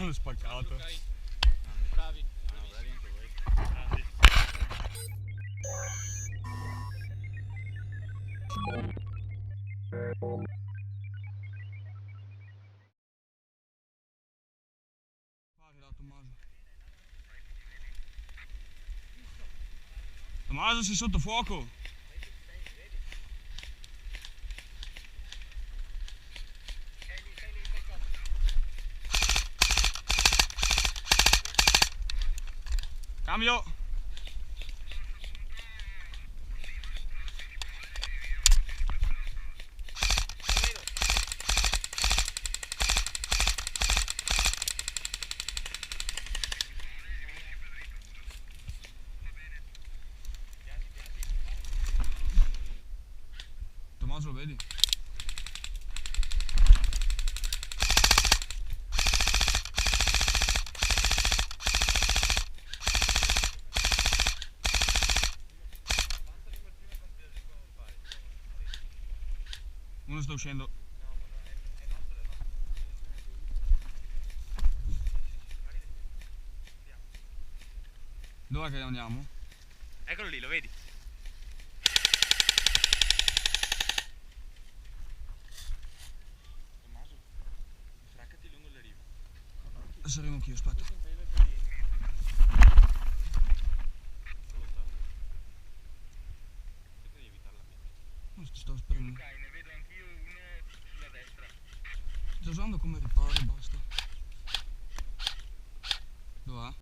Hanno spaccato. Bravi. No, bravi anche voi. Grandi. Tommaso, sei sotto fuoco. Cambio. Tommaso, lo vedi? Uno sta uscendo. Dov'è che andiamo? Eccolo lì, lo vedi? Tommaso, infraccati lungo le rive. Adesso arrivo anch'io, aspetta. Non ti sto sperando. Ne vedo anch'io uno sulla destra. Sto usando come riparo e basta. Dov'è?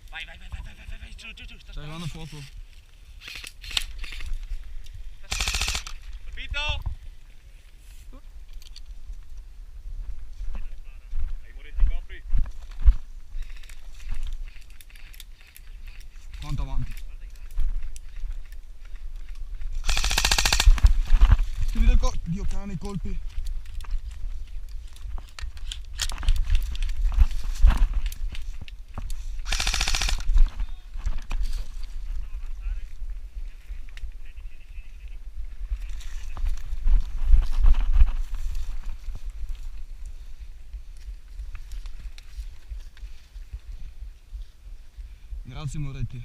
Vai, giù, sta Stai arrivando a fuoco. Colpito! Ai muretti, copri. Quanto avanti? Ti vedo il colpo. Dio cane, i colpi. Grazie Moretti.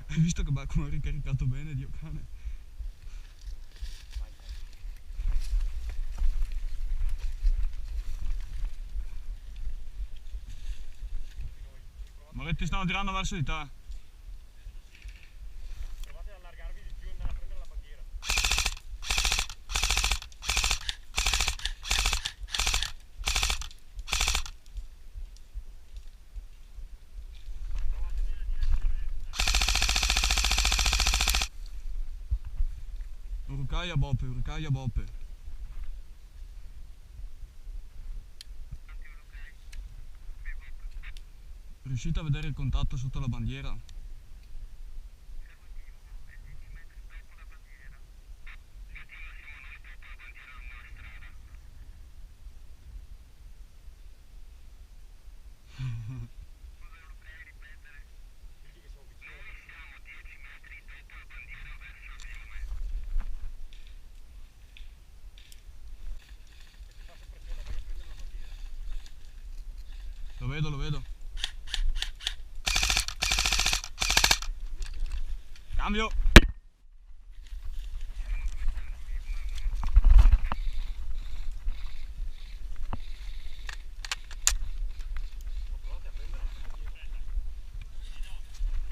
Hai visto che come ho ricaricato bene, Dio cane? Moretti stanno tirando verso di te. Provate ad allargarvi di più e andare a prendere la bandiera. Urcaia Boppe. Riuscite a vedere il contatto sotto la bandiera? Lo vedo. Cambio.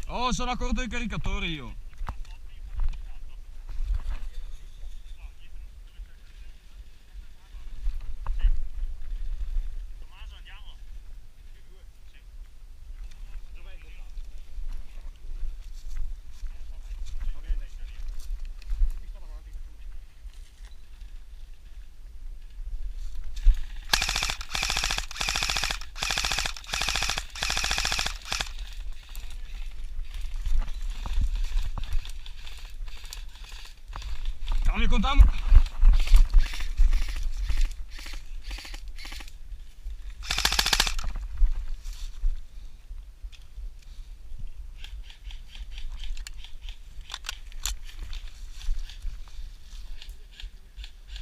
Oh, sono a corto di caricatori io. Tommaso, andiamo. Dov'è il contatto? Va bene, dai, pistola avanti. Cambio contiamo.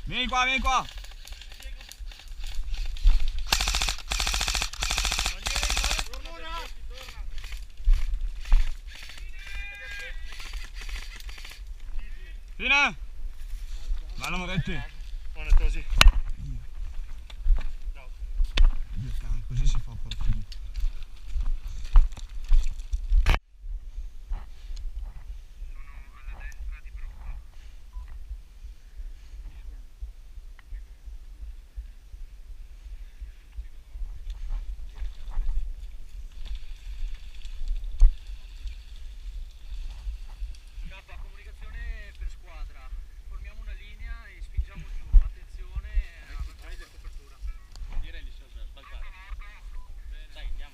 Vieni qua, vieni qua. Fine. Bello Moretti. Buono così. Dio cane, così si fa a portare giù. K, comunicazione per squadra. Formiamo una linea e spingiamo giù. Attenzione alla copertura. Non direi lì sopra, sbalzare. Dai, andiamo.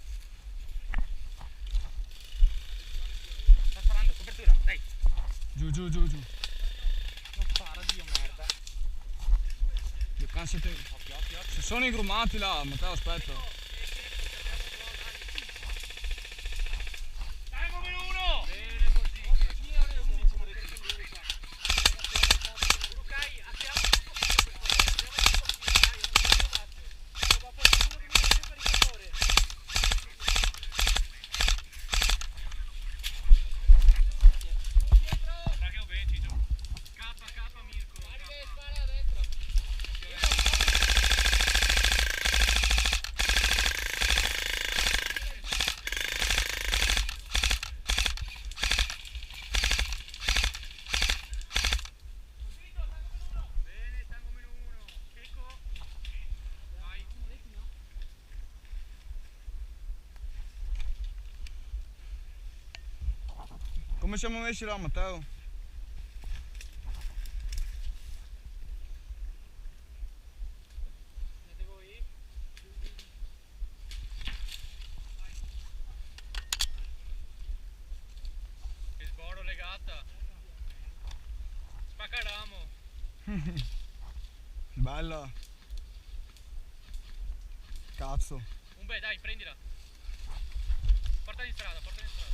Sta sparando, copertura, dai. Giù, giù, giù, giù. Non spara, Dio merda. Dio cane, siete... Occhio, occhio, occhio. Si sono ingrumati là, Matteo, aspetta. Dai, come uno! Bene così. Lukai, apriamo un pochino per favore. Apriamo un pochino, dai, non mi va qualcuno che mi mette il caricatore. Dai che ho 20, giù. K, Mirko. Spara a destra. Bene, tango meno uno. Checo. Vai. Come siamo messi là, Matteo? Siete voi? Che sboro legata. Spaccaramo. Bella. Cazzo. Beh, dai, prendila. Portala in strada, portala in strada.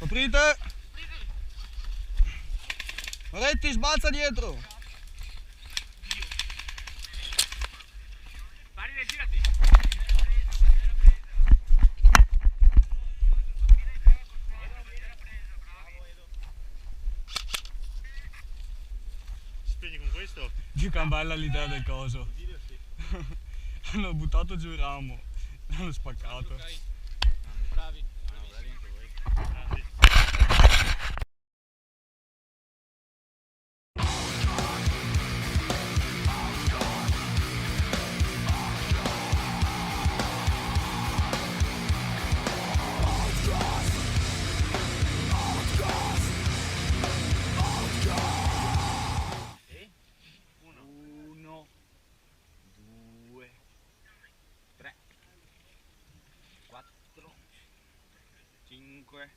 Coprite. Moretti, sbalza dietro. Varile, girati. Spegni con questo? Dio che bella l'idea del coso. Video sì. Hanno buttato giù il ramo. L'hanno spaccato. Bravi. No, bravi anche voi. Grandi. Uno, due, tre, quattro, cinque,